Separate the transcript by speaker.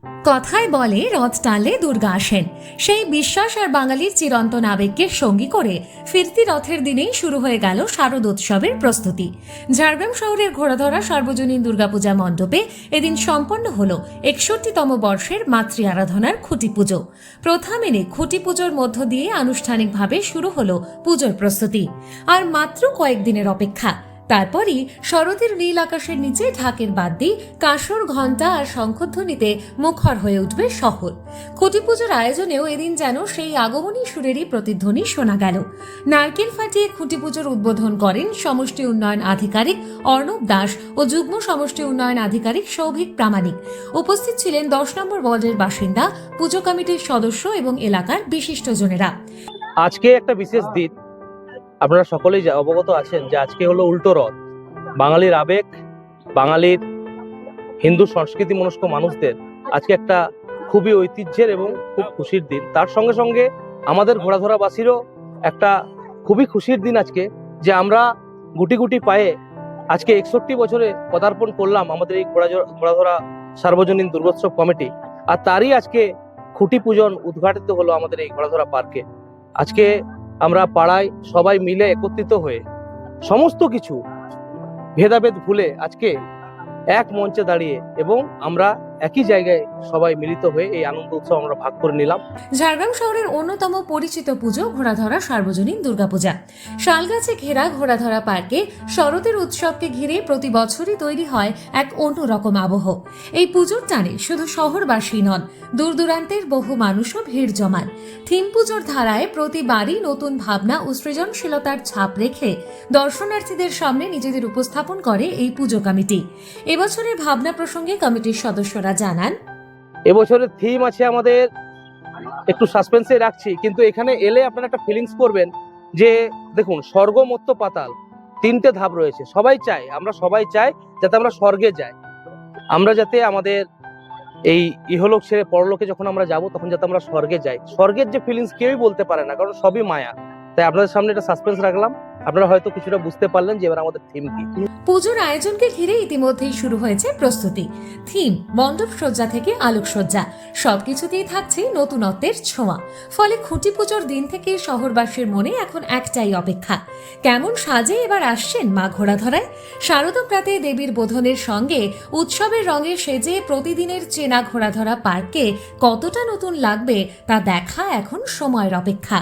Speaker 1: কথায় বলে রথ টানলে দুর্গা আসেন। সেই বিশ্বাস আর বাঙালির চিরন্তন আবেগকে সঙ্গী করে ফিরতি রথের দিনেই শুরু হয়ে গেল শারদোৎসবের প্রস্তুতি। ঝাড়গ্রাম শহরের ঘোড়াধরা সার্বজনীন দুর্গাপূজা মণ্ডপে এদিন সম্পন্ন হল 61তম বর্ষের মাতৃ আরাধনার খুঁটি পুজো। প্রথা মেনে খুঁটি পুজোর মধ্য দিয়ে আনুষ্ঠানিকভাবে শুরু হলো পুজোর প্রস্তুতি। আর মাত্র কয়েকদিনের অপেক্ষা, তারপরই শরতের নীল আকাশের নিচে ঢাকের বাদ্যি, কাঁসর, ঘণ্টা আর শঙ্খধ্বনিতে মুখর হয়ে উঠবে শহর। খুঁটি পুজোর আয়োজনেও এদিন যেন সেই আগমনী সুরেরই প্রতিধ্বনি শোনা গেল। নারকেল ফাটিয়ে খুঁটি পুজোর উদ্বোধন করেন সমষ্টি উন্নয়ন আধিকারিক অর্ণব দাস ও যুগ্ম সমষ্টি উন্নয়ন আধিকারিক সৌভিক প্রামাণিক। উপস্থিত ছিলেন 10 নম্বর ওয়ার্ডের বাসিন্দা, পুজো কমিটির সদস্য এবং এলাকার বিশিষ্টজনেরা।
Speaker 2: আজকে একটা বিশেষ দিন, আপনারা সকলেই অবগত আছেন যে আজকে হলো উল্টো রথ। বাঙালির আবেগ, বাঙালির হিন্দু সংস্কৃতি মনস্ক মানুষদের আজকে একটা খুবই ঐতিহ্যের এবং খুব খুশির দিন। তার সঙ্গে সঙ্গে আমাদের ঘোড়াধরাবাসীরও একটা খুবই খুশির দিন আজকে, যে আমরা গুটি গুটি পায়ে আজকে 61 বছরে পদার্পণ করলাম আমাদের এই ঘোড়াধরা সার্বজনীন দুর্গোৎসব কমিটি। আর তারই আজকে খুঁটি পূজন উদ্ঘাটিত হলো আমাদের এই ঘোড়াধরা পার্কে। আজকে আমরা পাড়ায় সবাই মিলে একত্রিত হয়ে সমস্ত কিছু ভেদাভেদ ভুলে আজকে এক মঞ্চে দাঁড়িয়ে এবং আমরা একই জায়গায় সবাই মিলিত হয়ে এই আনন্দ উৎসব আমরা ভাগ করে নিলাম।
Speaker 1: ঝাড়গ্রাম শহরের অন্যতম পরিচিত পুজো ঘোড়াধরা সার্বজনীন দুর্গাপূজা। শালগাছে ঘেরা ঘোড়াধরা পার্কে শরতের উৎসবকে ঘিরে প্রতি বছরই তৈরি হয় এক অন্যরকম আবহ। এই পুজোর টানে শুধু শহরবাসী নন, দূর দূরান্তের বহু মানুষও ভিড় জমান। থিম পুজোর ধারায় প্রতিবারই নতুন ভাবনা ও সৃজনশীলতার ছাপ রেখে দর্শনার্থীদের সামনে নিজেদের উপস্থাপন করে এই পুজো কমিটি। এবছরের ভাবনা প্রসঙ্গে কমিটির সদস্যরা জানান,
Speaker 2: এবছরের থিম আছে আমাদের, একটু সাসপেন্সে রাখছি, কিন্তু এখানে এলে আপনারা একটা ফিলিংস করবেন যে দেখুন, স্বর্গ, মর্ত্য, পাতাল, 3টে ধাপ রয়েছে। আমরা সবাই চাই যাতে আমরা স্বর্গে যাই, আমরা যাতে আমাদের এই ইহলোক ছেড়ে পরলোকে যখন আমরা যাব তখন যাতে আমরা স্বর্গে যাই। স্বর্গের যে ফিলিংস কেউই বলতে পারে না, কারণ সবই মায়া। তাই আপনাদের সামনে একটা সাসপেন্স রাখলাম, আপনারা হয়তো কিছুটা বুঝতে পারলেন যে এবার আমাদের থিম কি।
Speaker 1: পুজোর আয়োজনকে ঘিরে ইতিমধ্যেই শুরু হয়েছে প্রস্তুতি। থিম, মণ্ডপ সজ্জা থেকে আলোকসজ্জা, সবকিছুতেই থাকছে নতুনত্বের ছোঁয়া। ফলে খুঁটি পুজোর দিন থেকে শহরবাসীর মনে এখন একটাই অপেক্ষা, কেমন সাজে এবার আসছেন মা ঘোড়াধরায়। শারদপ্রাতে দেবীর বোধনের সঙ্গে উৎসবের রঙে সেজে প্রতিদিনের চেনা ঘোড়াধরা পার্কে কতটা নতুন লাগবে তা দেখা এখন সময়ের অপেক্ষা।